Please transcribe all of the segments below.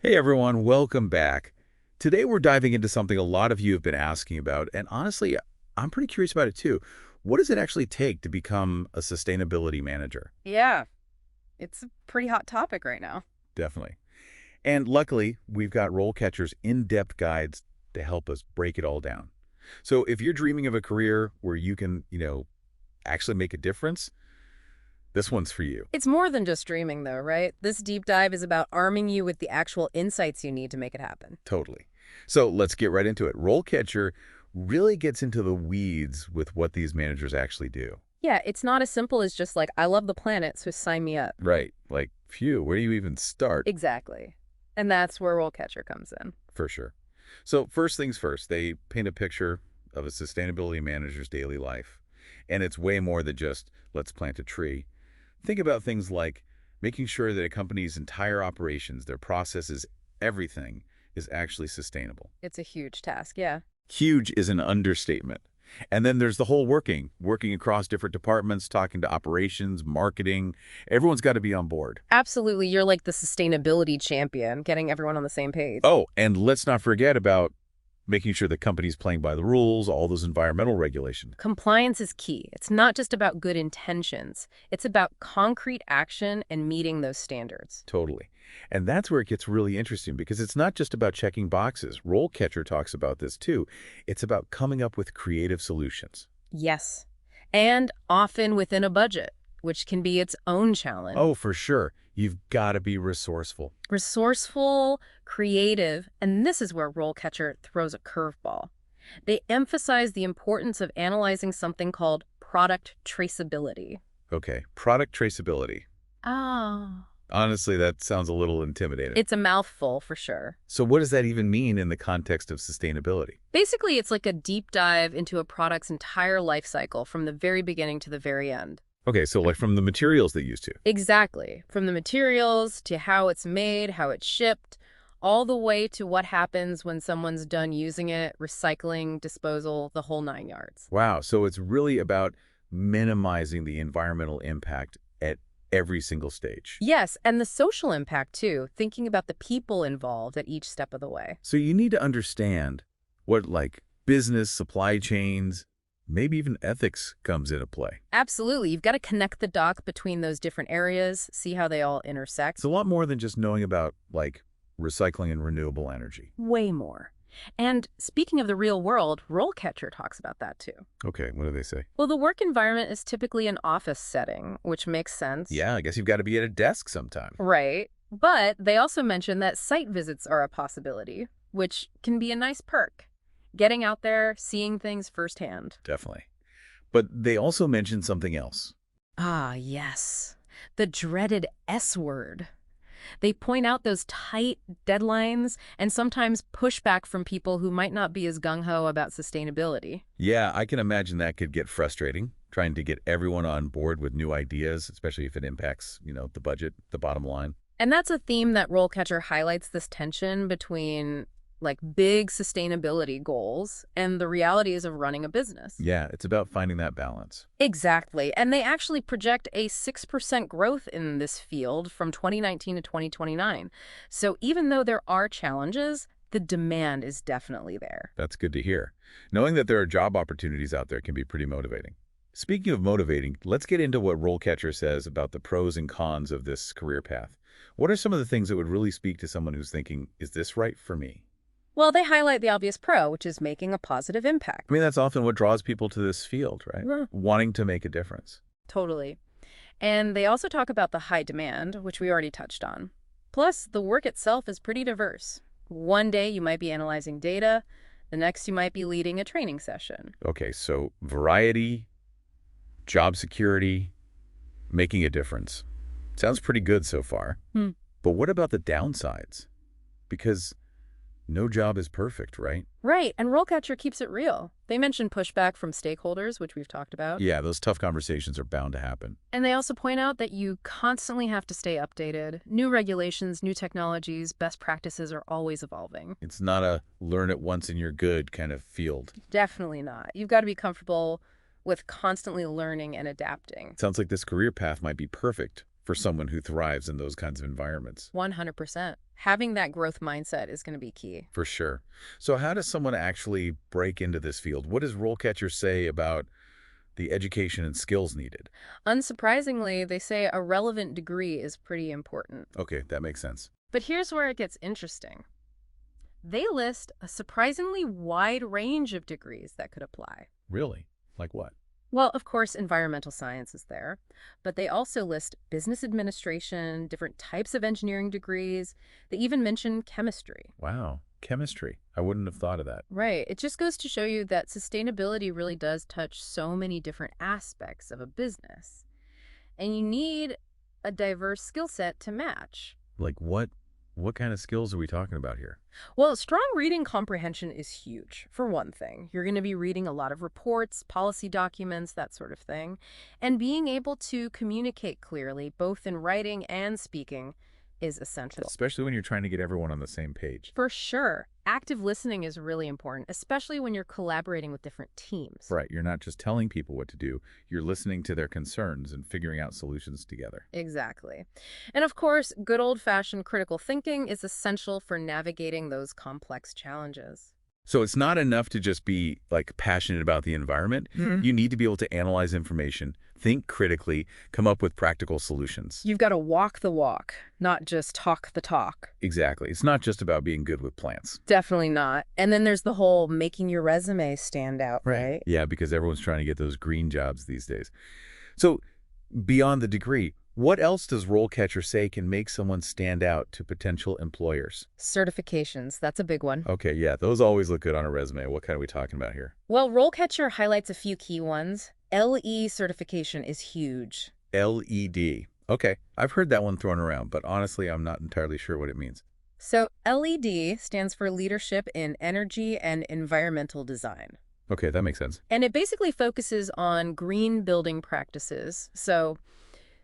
Hey everyone, welcome back. Today we're diving into something a lot of you have been asking about, and honestly, I'm pretty curious about it too. What does it actually take to become a sustainability manager? Yeah, it's a pretty hot topic right now. Definitely. And luckily, we've got RoleCatcher's in-depth guides to help us break it all down. So if you're dreaming of a career where you can, actually make a difference, this one's for you. It's more than just dreaming, though, right? This deep dive is about arming you with the actual insights you need to make it happen. Totally. So let's get right into it. RoleCatcher really gets into the weeds with what these managers actually do. Yeah, it's not as simple as just like, I love the planet, so sign me up. Right. Like, phew, where do you even start? Exactly. And that's where RoleCatcher comes in. For sure. So first things first, they paint a picture of a sustainability manager's daily life. And it's way more than just, let's plant a tree. Think about things like making sure that a company's entire operations, their processes, everything is actually sustainable. It's a huge task, yeah. Huge is an understatement. And then there's the whole working across different departments, talking to operations, marketing. Everyone's got to be on board. Absolutely, you're like the sustainability champion, getting everyone on the same page. Oh, and let's not forget about making sure the company's playing by the rules, all those environmental regulations. Compliance is key. It's not just about good intentions. It's about concrete action and meeting those standards. Totally. And that's where it gets really interesting because it's not just about checking boxes. RoleCatcher talks about this too. It's about coming up with creative solutions. Yes. And often within a budget, which can be its own challenge. Oh, for sure. You've got to be resourceful. Resourceful, creative, and this is where RoleCatcher throws a curveball. They emphasize the importance of analyzing something called product traceability. Okay, product traceability. Ah. Honestly, that sounds a little intimidating. It's a mouthful for sure. So what does that even mean in the context of sustainability? Basically, it's like a deep dive into a product's entire life cycle from the very beginning to the very end. Okay, so like from the materials they use to. Exactly. From the materials to how it's made, how it's shipped, all the way to what happens when someone's done using it, recycling, disposal, the whole 9 yards. Wow, so it's really about minimizing the environmental impact at every single stage. Yes, and the social impact too, thinking about the people involved at each step of the way. So you need to understand what like business, supply chains, maybe even ethics comes into play. Absolutely. You've got to connect the dots between those different areas, see how they all intersect. It's a lot more than just knowing about like recycling and renewable energy. Way more. And speaking of the real world, RoleCatcher talks about that too. Okay, what do they say? Well, the work environment is typically an office setting, which makes sense. Yeah, I guess you've got to be at a desk sometime. Right. But they also mention that site visits are a possibility, which can be a nice perk. Getting out there, seeing things firsthand. Definitely. But they also mentioned something else. Ah, yes. The dreaded S word. They point out those tight deadlines and sometimes pushback from people who might not be as gung-ho about sustainability. Yeah, I can imagine that could get frustrating, trying to get everyone on board with new ideas, especially if it impacts, the budget, the bottom line. And that's a theme that RoleCatcher highlights, this tension between like big sustainability goals and the realities of running a business. Yeah, it's about finding that balance. Exactly. And they actually project a 6% growth in this field from 2019 to 2029. So even though there are challenges, the demand is definitely there. That's good to hear. Knowing that there are job opportunities out there can be pretty motivating. Speaking of motivating, let's get into what RoleCatcher says about the pros and cons of this career path. What are some of the things that would really speak to someone who's thinking, is this right for me? Well, they highlight the obvious pro, which is making a positive impact. I mean, that's often what draws people to this field, right? Yeah. Wanting to make a difference. Totally. And they also talk about the high demand, which we already touched on. Plus, the work itself is pretty diverse. One day you might be analyzing data, the next you might be leading a training session. Okay, so variety, job security, making a difference. Sounds pretty good so far. But what about the downsides? Because no job is perfect, right? Right, and RoleCatcher keeps it real. They mention pushback from stakeholders, which we've talked about. Yeah, those tough conversations are bound to happen. And they also point out that you constantly have to stay updated. New regulations, new technologies, best practices are always evolving. It's not a learn it once and you're good kind of field. Definitely not. You've got to be comfortable with constantly learning and adapting. Sounds like this career path might be perfect for someone who thrives in those kinds of environments. 100%. Having that growth mindset is going to be key. For sure. So how does someone actually break into this field? What does RoleCatcher say about the education and skills needed? Unsurprisingly, they say a relevant degree is pretty important. Okay, that makes sense. But here's where it gets interesting. They list a surprisingly wide range of degrees that could apply. Really? Like what? Well, of course, environmental science is there, but they also list business administration, different types of engineering degrees. They even mention chemistry. Wow, chemistry. I wouldn't have thought of that. Right. It just goes to show you that sustainability really does touch so many different aspects of a business. And you need a diverse skill set to match. Like what kind of skills are we talking about here? Well, strong reading comprehension is huge, for one thing. You're going to be reading a lot of reports, policy documents, that sort of thing. And being able to communicate clearly, both in writing and speaking, is essential. Especially when you're trying to get everyone on the same page. For sure, active listening is really important, especially when you're collaborating with different teams. Right, you're not just telling people what to do, you're listening to their concerns and figuring out solutions together. Exactly. And of course, good old-fashioned critical thinking is essential for navigating those complex challenges. So it's not enough to just be like passionate about the environment. You need to be able to analyze information, think critically, come up with practical solutions. You've got to walk the walk, not just talk the talk. Exactly. It's not just about being good with plants. Definitely not. And then there's the whole making your resume stand out, right? Yeah, because everyone's trying to get those green jobs these days. So beyond the degree, what else does RoleCatcher say can make someone stand out to potential employers? Certifications, that's a big one. Okay, yeah, those always look good on a resume. What kind are we talking about here? Well, RoleCatcher highlights a few key ones. LE certification is huge. LED. Okay, I've heard that one thrown around, but honestly, I'm not entirely sure what it means. So LED stands for Leadership in Energy and Environmental Design. Okay, that makes sense. And it basically focuses on green building practices. So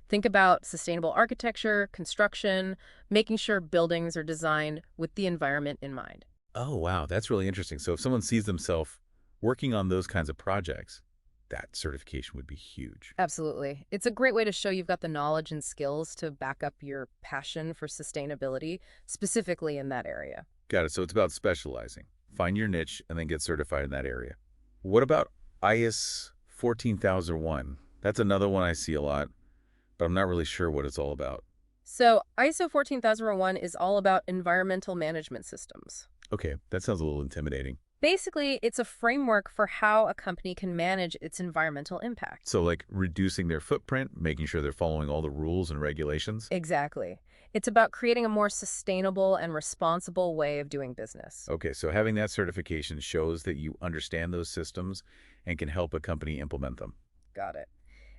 think about sustainable architecture, construction, making sure buildings are designed with the environment in mind. Oh, wow, that's really interesting. So if someone sees themselves working on those kinds of projects, that certification would be huge. Absolutely. It's a great way to show you've got the knowledge and skills to back up your passion for sustainability, specifically in that area. Got it. So it's about specializing. Find your niche and then get certified in that area. What about IS 14001? That's another one I see a lot, but I'm not really sure what it's all about. So ISO 14001 is all about environmental management systems. Okay, that sounds a little intimidating. Basically, it's a framework for how a company can manage its environmental impact. So like reducing their footprint, making sure they're following all the rules and regulations? Exactly. It's about creating a more sustainable and responsible way of doing business. Okay, so having that certification shows that you understand those systems and can help a company implement them. Got it.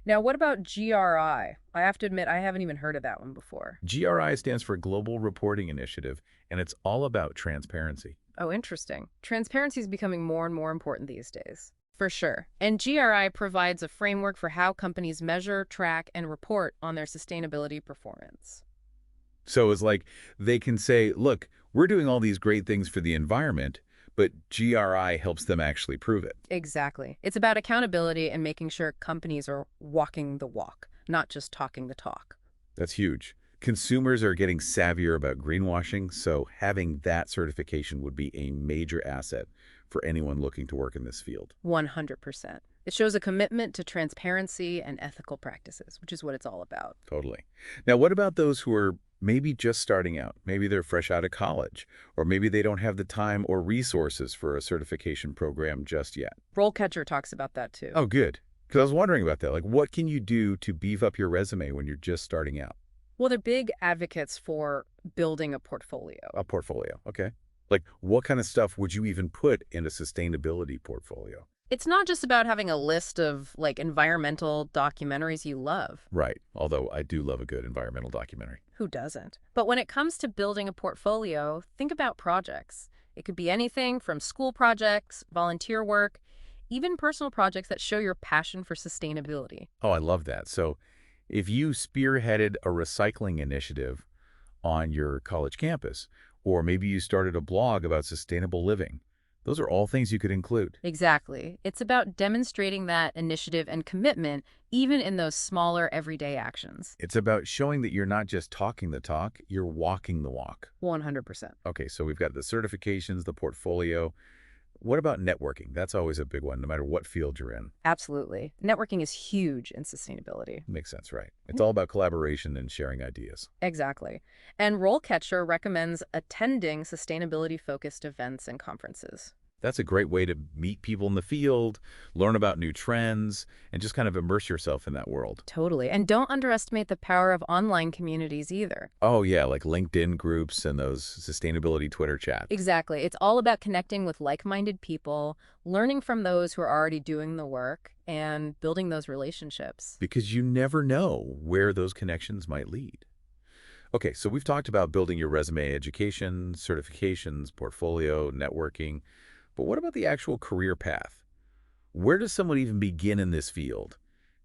Now, what about GRI? I have to admit, I haven't even heard of that one before. GRI stands for Global Reporting Initiative, and it's all about transparency. Oh, interesting. Transparency is becoming more and more important these days. For sure. And GRI provides a framework for how companies measure, track, and report on their sustainability performance. So it's like they can say, look, we're doing all these great things for the environment, but GRI helps them actually prove it. Exactly. It's about accountability and making sure companies are walking the walk, not just talking the talk. That's huge. Consumers are getting savvier about greenwashing, so having that certification would be a major asset for anyone looking to work in this field. 100%. It shows a commitment to transparency and ethical practices, which is what it's all about. Totally. Now, what about those who are maybe just starting out? Maybe they're fresh out of college, or maybe they don't have the time or resources for a certification program just yet. RoleCatcher talks about that too. Oh, good. Because I was wondering about that. Like, what can you do to beef up your resume when you're just starting out? Well, they're big advocates for building a portfolio. A portfolio, okay. Like, what kind of stuff would you even put in a sustainability portfolio? It's not just about having a list of environmental documentaries you love. Right, although I do love a good environmental documentary. Who doesn't? But when it comes to building a portfolio, think about projects. It could be anything from school projects, volunteer work, even personal projects that show your passion for sustainability. Oh, I love that. So if you spearheaded a recycling initiative on your college campus, or maybe you started a blog about sustainable living, Those are all things you could include. Exactly. It's about demonstrating that initiative and commitment, even in those smaller everyday actions. It's about showing that you're not just talking the talk, you're walking the walk. 100%. Okay, so we've got the certifications, the portfolio. What about networking? That's always a big one, no matter what field you're in. Absolutely. Networking is huge in sustainability. Makes sense, right? It's all about collaboration and sharing ideas. Exactly. And RoleCatcher recommends attending sustainability-focused events and conferences. That's a great way to meet people in the field, learn about new trends, and just kind of immerse yourself in that world. Totally. And don't underestimate the power of online communities either. Oh, yeah, like LinkedIn groups and those sustainability Twitter chats. Exactly. It's all about connecting with like-minded people, learning from those who are already doing the work, and building those relationships. Because you never know where those connections might lead. Okay, so we've talked about building your resume, education, certifications, portfolio, networking. But what about the actual career path? Where does someone even begin in this field?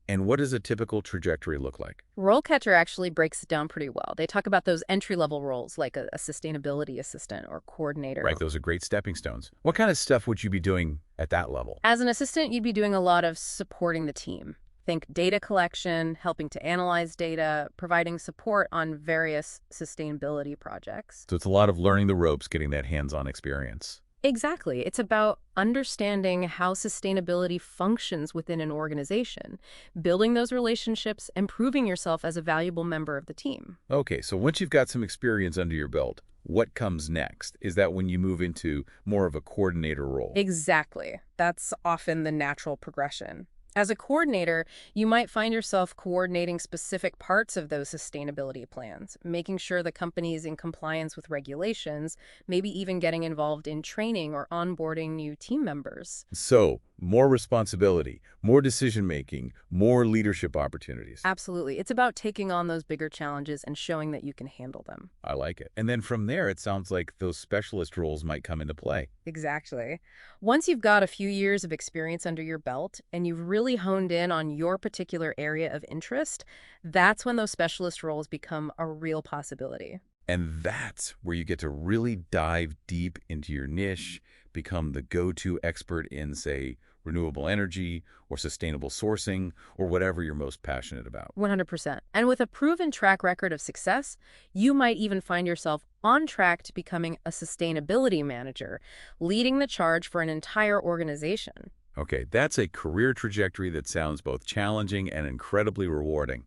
And what does a typical trajectory look like? RoleCatcher actually breaks it down pretty well. They talk about those entry-level roles like a sustainability assistant or Right, coordinator. those are great stepping stones. What kind of stuff would you be doing at that level? As an assistant, you'd be doing a lot of supporting the team. Think data collection, helping to analyze data, providing support on various sustainability projects. So it's a lot of learning the ropes, getting that hands-on experience. Exactly. It's about understanding how sustainability functions within an organization, building those relationships, and proving yourself as a valuable member of the team. Okay, so once you've got some experience under your belt, what comes next? Is that when you move into more of a coordinator role? Exactly. That's often the natural progression. As a coordinator, you might find yourself coordinating specific parts of those sustainability plans, making sure the company is in compliance with regulations, maybe even getting involved in training or onboarding new team members. So, more responsibility, more decision-making, more leadership opportunities. Absolutely. It's about taking on those bigger challenges and showing that you can handle them. I like it. And then from there, it sounds like those specialist roles might come into play. Exactly. Once you've got a few years of experience under your belt and you've really honed in on your particular area of interest, that's when those specialist roles become a real possibility. And that's where you get to really dive deep into your niche, become the go-to expert in, say, renewable energy or sustainable sourcing or whatever you're most passionate about. 100%. And with a proven track record of success, you might even find yourself on track to becoming a sustainability manager, leading the charge for an entire organization. Okay, that's a career trajectory that sounds both challenging and incredibly rewarding.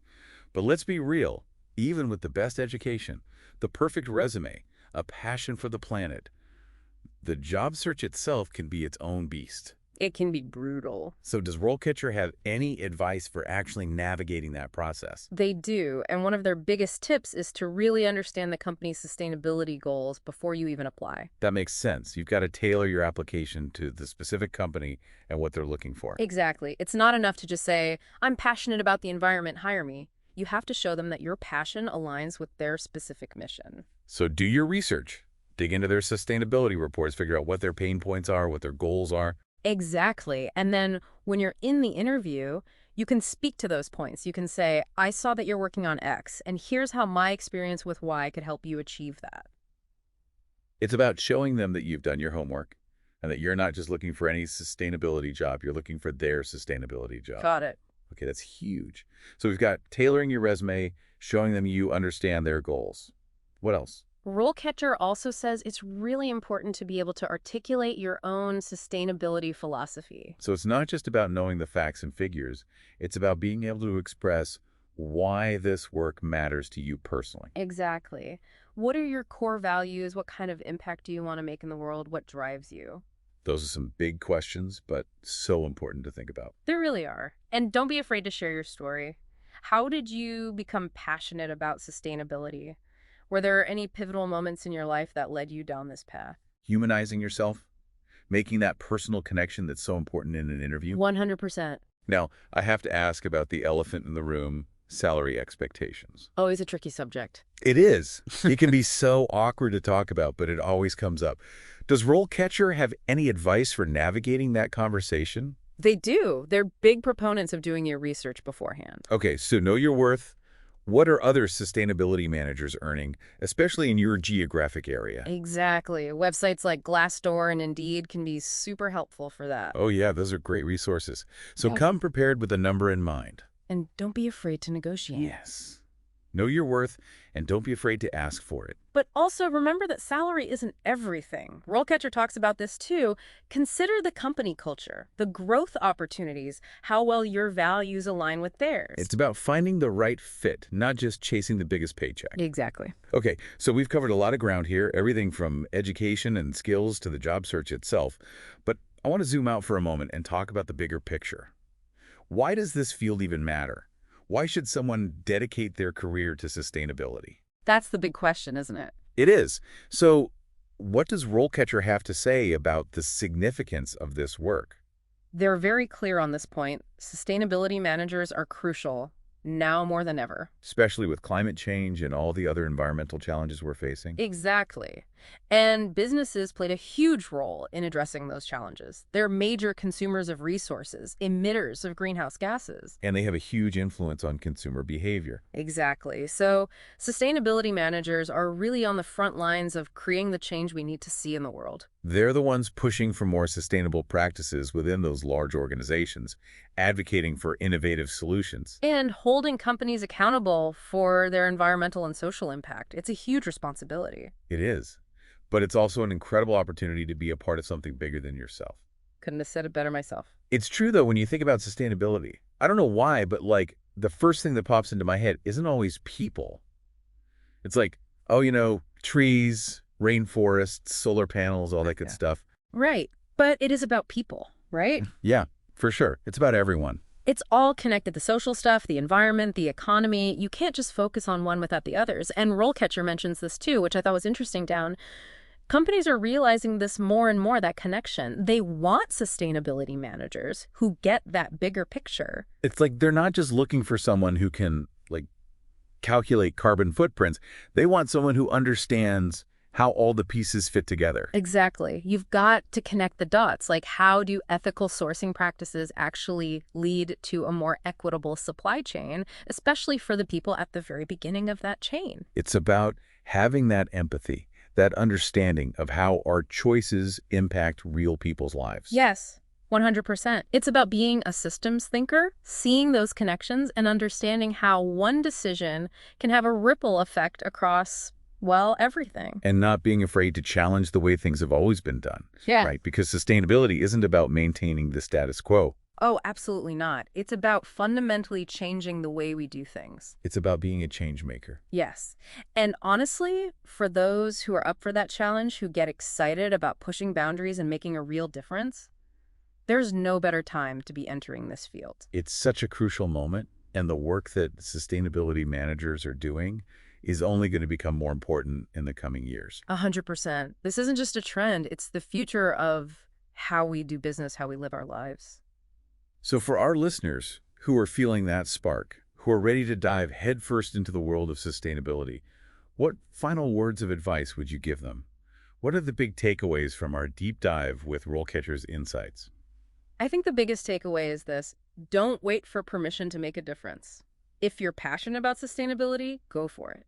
But let's be real, even with the best education, the perfect resume, a passion for the planet, the job search itself can be its own beast. It can be brutal. So does RoleCatcher have any advice for actually navigating that process? They do, and one of their biggest tips is to really understand the company's sustainability goals before you even apply. That makes sense. You've got to tailor your application to the specific company and what they're looking for. Exactly. It's not enough to just say, I'm passionate about the environment, hire me. You have to show them that your passion aligns with their specific mission. So do your research. Dig into their sustainability reports, figure out what their pain points are, what their goals are. Exactly. And then when you're in the interview, you can speak to those points. You can say, I saw that you're working on X, and here's how my experience with Y could help you achieve that. It's about showing them that you've done your homework and that you're not just looking for any sustainability job, you're looking for their sustainability job. Got it. Okay, that's huge. So we've got tailoring your resume, showing them you understand their goals. What else? RoleCatcher also says it's really important to be able to articulate your own sustainability philosophy. So it's not just about knowing the facts and figures, it's about being able to express why this work matters to you personally. Exactly. What are your core values? What kind of impact do you want to make in the world? What drives you? Those are some big questions, but so important to think about. There really are. And don't be afraid to share your story. How did you become passionate about sustainability? Were there any pivotal moments in your life that led you down this path? Humanizing yourself, making that personal connection that's so important in an interview. 100%. Now, I have to ask about the elephant in the room, salary expectations. Always a tricky subject. It is. It can be so awkward to talk about, but it always comes up. Does RoleCatcher have any advice for navigating that conversation? They do. They're big proponents of doing your research beforehand. Okay, so know your worth. What are other sustainability managers earning, especially in your geographic area? Exactly. Websites like Glassdoor and Indeed can be super helpful for that. Oh yeah, those are great resources. So Yes. come prepared with a number in mind. And don't be afraid to negotiate. Yes. Know your worth and don't be afraid to ask for it. But also remember that salary isn't everything. RoleCatcher talks about this too. Consider the company culture, the growth opportunities, how well your values align with theirs. It's about finding the right fit, not just chasing the biggest paycheck. Exactly. Okay, so we've covered a lot of ground here, everything from education and skills to the job search itself. But I want to zoom out for a moment and talk about the bigger picture. Why does this field even matter? Why should someone dedicate their career to sustainability? That's the big question, isn't it? It is. So what does RoleCatcher have to say about the significance of this work? They're very clear on this point. Sustainability managers are crucial, now more than ever. Especially with climate change and all the other environmental challenges we're facing? Exactly. And businesses played a huge role in addressing those challenges. They're major consumers of resources, emitters of greenhouse gases. And they have a huge influence on consumer behavior. Exactly. So sustainability managers are really on the front lines of creating the change we need to see in the world. They're the ones pushing for more sustainable practices within those large organizations, advocating for innovative solutions. And holding companies accountable for their environmental and social impact. It's a huge responsibility. It is. But it's also an incredible opportunity to be a part of something bigger than yourself. Couldn't have said it better myself. It's true, though, when you think about sustainability. I don't know why, but like the first thing that pops into my head isn't always people. It's like, oh, trees, rainforests, solar panels, all that good Yeah. stuff. Right. But it is about people, right? Yeah, for sure. It's about everyone. It's all connected. The social stuff, the environment, the economy. You can't just focus on one without the others. And RoleCatcher mentions this too, which I thought was interesting down. Companies are realizing this more and more, that connection. They want sustainability managers who get that bigger picture. It's like they're not just looking for someone who can, like, calculate carbon footprints. They want someone who understands how all the pieces fit together. Exactly. You've got to connect the dots. Like, how do ethical sourcing practices actually lead to a more equitable supply chain, especially for the people at the very beginning of that chain? It's about having that empathy, that understanding of how our choices impact real people's lives. Yes, 100%. It's about being a systems thinker, seeing those connections, and understanding how one decision can have a ripple effect across, well, everything. And not being afraid to challenge the way things have always been done. Yeah. Right? Because sustainability isn't about maintaining the status quo. Oh, absolutely not. It's about fundamentally changing the way we do things. It's about being a change maker. Yes. And honestly, for those who are up for that challenge, who get excited about pushing boundaries and making a real difference, there's no better time to be entering this field. It's such a crucial moment, and the work that sustainability managers are doing is only going to become more important in the coming years. 100%. This isn't just a trend. It's the future of how we do business, how we live our lives. So for our listeners who are feeling that spark, who are ready to dive headfirst into the world of sustainability, what final words of advice would you give them? What are the big takeaways from our deep dive with RoleCatcher's insights? I think the biggest takeaway is this: don't wait for permission to make a difference. If you're passionate about sustainability, go for it.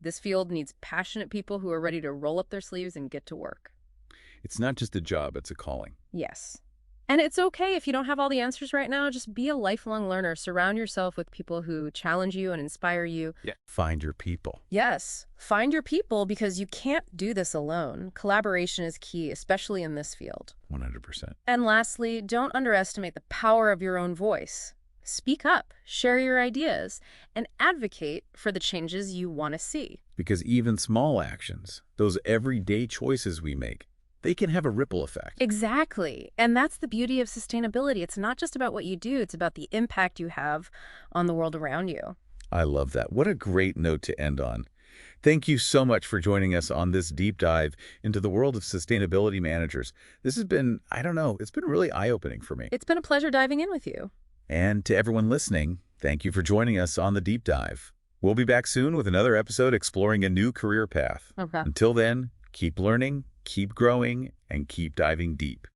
This field needs passionate people who are ready to roll up their sleeves and get to work. It's not just a job, it's a calling. Yes. And it's okay if you don't have all the answers right now. Just be a lifelong learner. Surround yourself with people who challenge you and inspire you. Yeah. Find your people. Yes. Find your people, because you can't do this alone. Collaboration is key, especially in this field. 100%. And lastly, don't underestimate the power of your own voice. Speak up, share your ideas, and advocate for the changes you want to see. Because even small actions, those everyday choices we make, they can have a ripple effect. Exactly. And that's the beauty of sustainability. It's not just about what you do, it's about the impact you have on the world around you. I love that. What a great note to end on. Thank you so much for joining us on this deep dive into the world of sustainability managers. This has been, I don't know, it's been really eye-opening for me. It's been a pleasure diving in with you. And to everyone listening, thank you for joining us on the deep dive. We'll be back soon with another episode exploring a new career path. Okay. Until then, keep learning, keep growing, and keep diving deep.